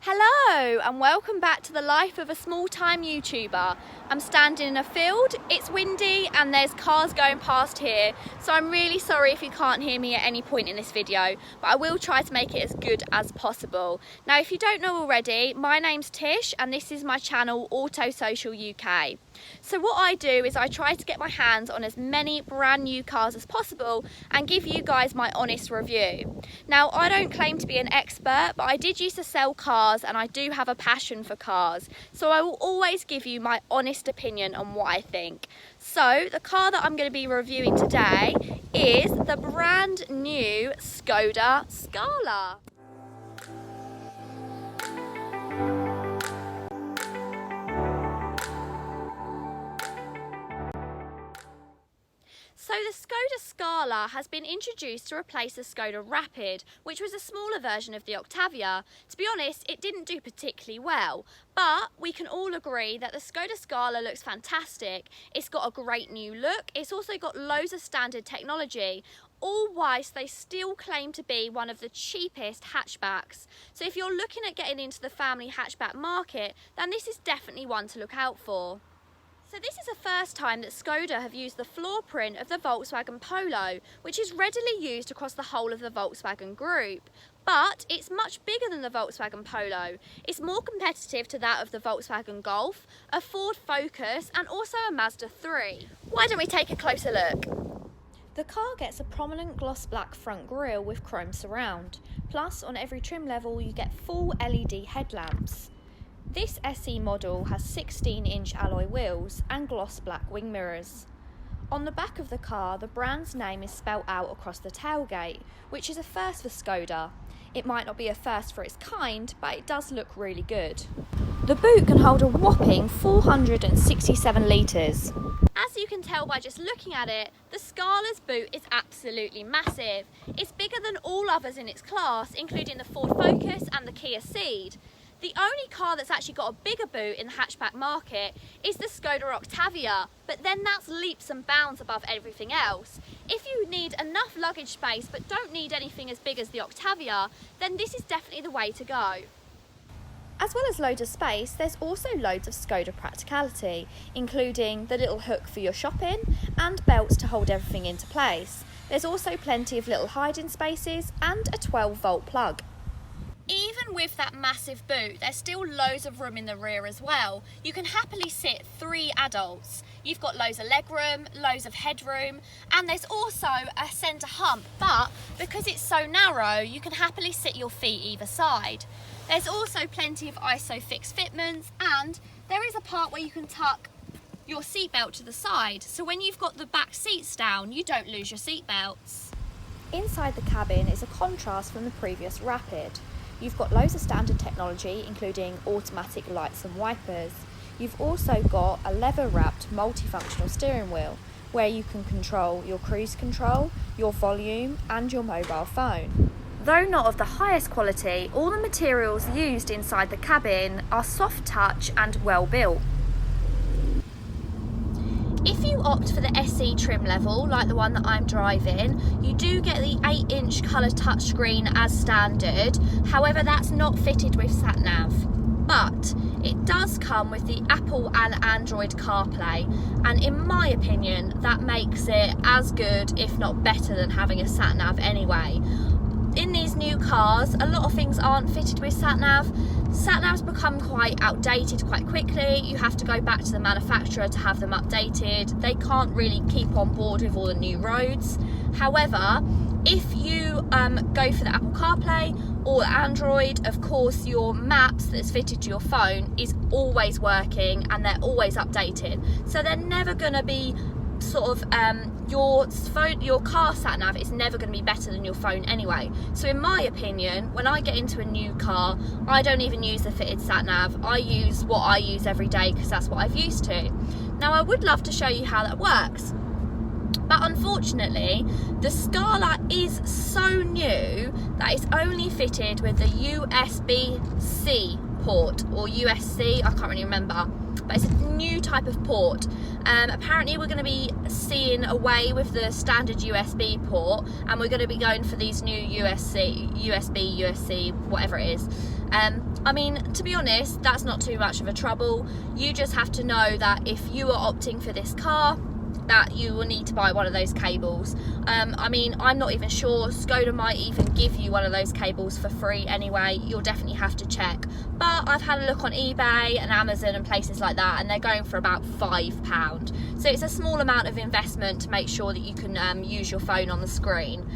Hello and welcome back to the life of a small-time YouTuber. I'm standing in a field, it's windy and there's cars going past here, so I'm really sorry if you can't hear me at any point in this video, but I will try to make it as good as possible. Now if you don't know already, my name's Tish and this is my channel Auto Social UK. So what I do is I try to get my hands on as many brand new cars as possible and give you guys my honest review. Now I don't claim to be an expert, but I did used to sell cars and I do have a passion for cars, so I will always give you my honest opinion on what I think. So the car that I'm going to be reviewing today is the brand new Skoda Scala. So the Skoda Scala has been introduced to replace the Skoda Rapid, which was a smaller version of the Octavia. To be honest, it didn't do particularly well, but we can all agree that the Skoda Scala looks fantastic. It's got a great new look, it's also got loads of standard technology, all whilst they still claim to be one of the cheapest hatchbacks. So if you're looking at getting into the family hatchback market, then this is definitely one to look out for. So this is the first time that Skoda have used the floor print of the Volkswagen Polo, which is readily used across the whole of the Volkswagen group. But it's much bigger than the Volkswagen Polo. It's more competitive to that of the Volkswagen Golf, a Ford Focus and also a Mazda 3. Why don't we take a closer look? The car gets a prominent gloss black front grille with chrome surround. Plus on every trim level you get full LED headlamps. This SE model has 16-inch alloy wheels and gloss black wing mirrors. On the back of the car, the brand's name is spelt out across the tailgate, which is a first for Skoda. It might not be a first for its kind, but it does look really good. The boot can hold a whopping 467 litres. As you can tell by just looking at it, the Scala's boot is absolutely massive. It's bigger than all others in its class, including the Ford Focus and the Kia Ceed. The only car that's actually got a bigger boot in the hatchback market is the Skoda Octavia, but then that's leaps and bounds above everything else. If you need enough luggage space but don't need anything as big as the Octavia, then this is definitely the way to go. As well as loads of space, there's also loads of Skoda practicality, including the little hook for your shopping and belts to hold everything into place. There's also plenty of little hiding spaces and a 12-volt plug. Even with that massive boot, there's still loads of room in the rear as well. You can happily sit 3 adults. You've got loads of legroom, loads of headroom, and there's also a centre hump, but because it's so narrow, you can happily sit your feet either side. There's also plenty of ISOFIX fitments, and there is a part where you can tuck your seatbelt to the side, so when you've got the back seats down, you don't lose your seatbelts. Inside the cabin is a contrast from the previous Rapid. You've got loads of standard technology, including automatic lights and wipers. You've also got a leather-wrapped multifunctional steering wheel, where you can control your cruise control, your volume, and your mobile phone. Though not of the highest quality, all the materials used inside the cabin are soft touch and well built. If you opt for the SE trim level, like the one that I'm driving, you do get the 8-inch colour touchscreen as standard. However, that's not fitted with sat-nav. But it does come with the Apple and Android CarPlay, and in my opinion, that makes it as good, if not better, than having a sat-nav anyway. In these new cars, a lot of things aren't fitted with sat-nav. Sat-navs become quite outdated quite quickly. You have to go back to the manufacturer to have them updated. They can't really keep on board with all the new roads. However, if you go for the Apple CarPlay or Android, of course your maps that's fitted to your phone is always working and they're always updated. So they're never going to be sort of your car sat nav is never going to be better than your phone anyway. So in my opinion, when I get into a new car, I don't even use the fitted sat nav. I use what I use every day because that's what I've used to. Now I would love to show you how that works, but unfortunately the Scala is so new that it's only fitted with the USB-C port or USC, I can't really remember. but it's a new type of port. Apparently we're going to be seeing away with the standard USB port, and we're going to be going for these new USB, whatever it is. I mean, to be honest, that's not too much of a trouble. You just have to know that if you are opting for this car, that you will need to buy one of those cables. I mean, I'm not even sure. Skoda might even give you one of those cables for free anyway. You'll definitely have to check. But I've had a look on eBay and Amazon and places like that, and they're going for about £5. So it's a small amount of investment to make sure that you can use your phone on the screen.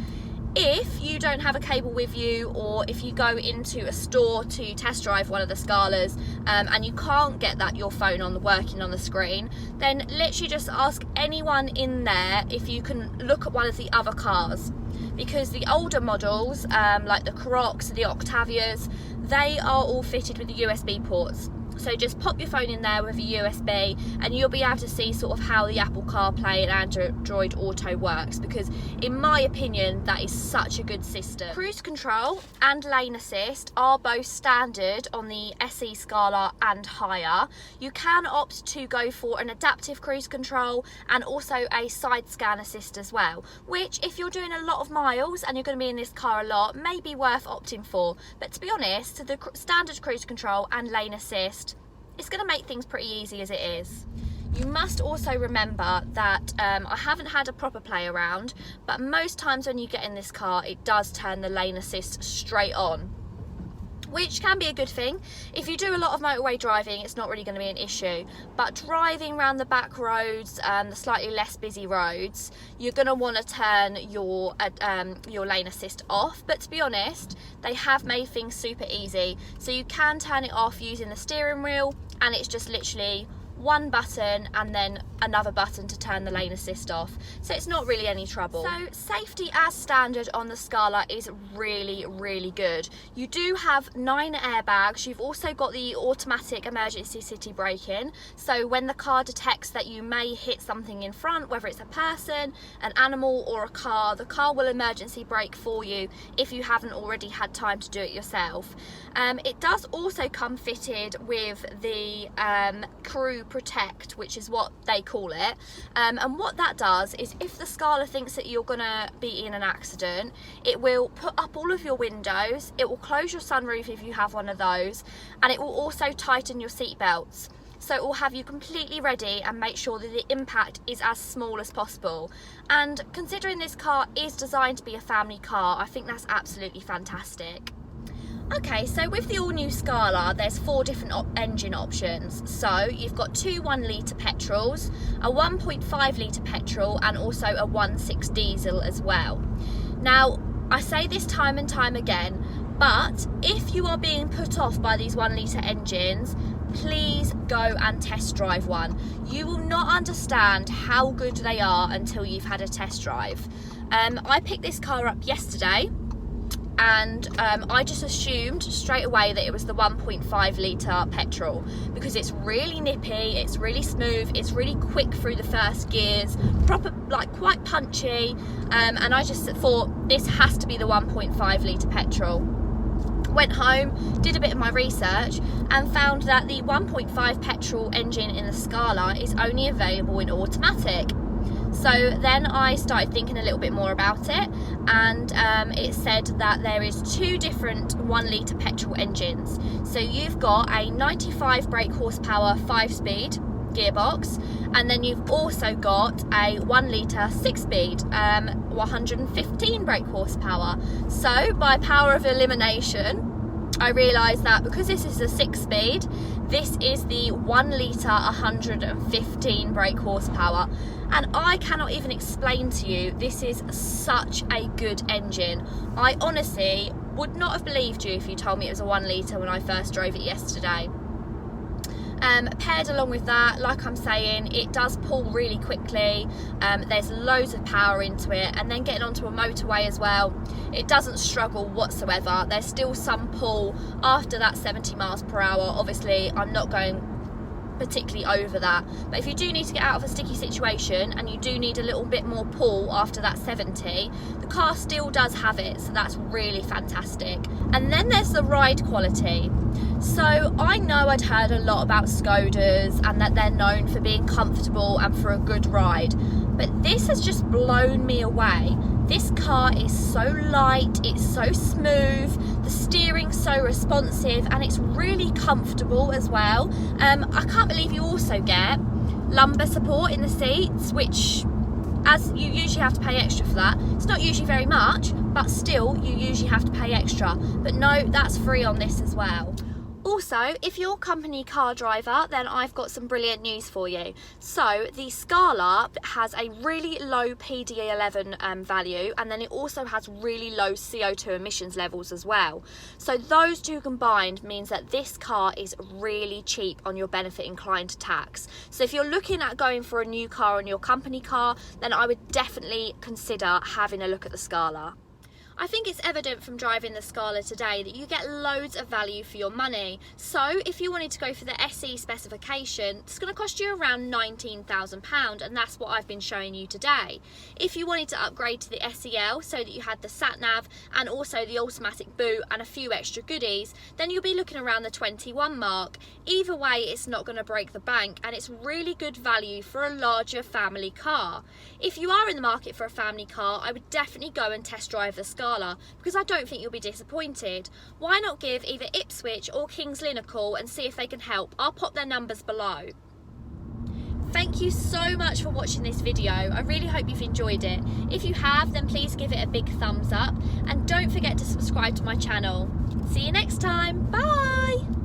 If you don't have a cable with you, or if you go into a store to test drive one of the Scalas and you can't get your phone working on the screen, then literally just ask anyone in there if you can look at one of the other cars, because the older models like the Coroks, the Octavias, they are all fitted with the USB ports. So just pop your phone in there with a USB and you'll be able to see sort of how the Apple CarPlay and Android Auto works, because in my opinion that is such a good system. Cruise control and lane assist are both standard on the SE Scala and higher. You can opt to go for an adaptive cruise control and also a side scan assist as well, which if you're doing a lot of miles and you're going to be in this car a lot, may be worth opting for. But to be honest, the standard cruise control and lane assist, it's going to make things pretty easy as it is. You must also remember that I haven't had a proper play around, but most times when you get in this car it does turn the lane assist straight on, which can be a good thing. If you do a lot of motorway driving, it's not really going to be an issue, but driving around the back roads, the slightly less busy roads, you're going to want to turn your lane assist off. But to be honest, they have made things super easy, so you can turn it off using the steering wheel, and it's just literally one button and then another button to turn the lane assist off, so it's not really any trouble. So safety as standard on the Scala is really, really good. You do have 9 airbags. You've also got the automatic emergency city braking, so when the car detects that you may hit something in front, whether it's a person, an animal or a car, the car will emergency brake for you if you haven't already had time to do it yourself. It does also come fitted with the Crew Protect, which is what they call it, and what that does is if the Scala thinks that you're gonna be in an accident, it will put up all of your windows, it will close your sunroof if you have one of those, and it will also tighten your seat belts. So it will have you completely ready and make sure that the impact is as small as possible. And considering this car is designed to be a family car, I think that's absolutely fantastic. Okay, so with the all-new Scala, there's 4 different engine options. So you've got 2 1-litre petrols, a 1.5 litre petrol, and also a 1.6 diesel as well. Now, I say this time and time again, but if you are being put off by these 1-litre engines, please go and test drive one. You will not understand how good they are until you've had a test drive. I picked this car up yesterday, and I just assumed straight away that it was the 1.5 litre petrol, because it's really nippy, it's really smooth, it's really quick through the first gears, proper, like quite punchy, and I just thought this has to be the 1.5 litre petrol. Went home, did a bit of my research and found that the 1.5 petrol engine in the Scala is only available in automatic. So then I started thinking a little bit more about it, and it said that there is 2 different 1-litre petrol engines. So you've got a 95 brake horsepower 5-speed gearbox, and then you've also got a 1-litre 6-speed 115 brake horsepower. So by power of elimination, I realised that because this is a 6-speed, this is the 1-litre 115 brake horsepower, and I cannot even explain to you, this is such a good engine. I honestly would not have believed you if you told me it was a 1-litre when I first drove it yesterday. Paired along with that, like I'm saying, it does pull really quickly, there's loads of power into it, and then getting onto a motorway as well, it doesn't struggle whatsoever. There's still some pull after that 70 miles per hour. Obviously I'm not going particularly over that. But if you do need to get out of a sticky situation and you do need a little bit more pull after that 70, the car still does have it, so that's really fantastic. And then there's the ride quality. So I know I'd heard a lot about Skodas and that they're known for being comfortable and for a good ride, but this has just blown me away. This car is so light, it's so smooth, the steering's so responsive, and it's really comfortable as well. I can't believe you also get lumbar support in the seats, which, as you usually have to pay extra for that. It's not usually very much, but still you usually have to pay extra. But no, that's free on this as well. Also, if you're a company car driver, then I've got some brilliant news for you. So the Scala has a really low PD11 value, and then it also has really low CO2 emissions levels as well. So those two combined means that this car is really cheap on your benefit inclined tax. So if you're looking at going for a new car on your company car, then I would definitely consider having a look at the Scala. I think it's evident from driving the Scala today that you get loads of value for your money. So if you wanted to go for the SE specification, it's going to cost you around £19,000, and that's what I've been showing you today. If you wanted to upgrade to the SEL so that you had the sat-nav and also the automatic boot and a few extra goodies, then you'll be looking around the 21 mark. Either way, it's not going to break the bank, and it's really good value for a larger family car. If you are in the market for a family car, I would definitely go and test drive the Scala, because I don't think you'll be disappointed. Why not give either IPSWICH or LYNN a call and see if they can help? I'll pop their numbers below. Thank you so much for watching this video. I really hope you've enjoyed it. If you have, then please give it a big thumbs up, and don't forget to subscribe to my channel. See you next time. Bye!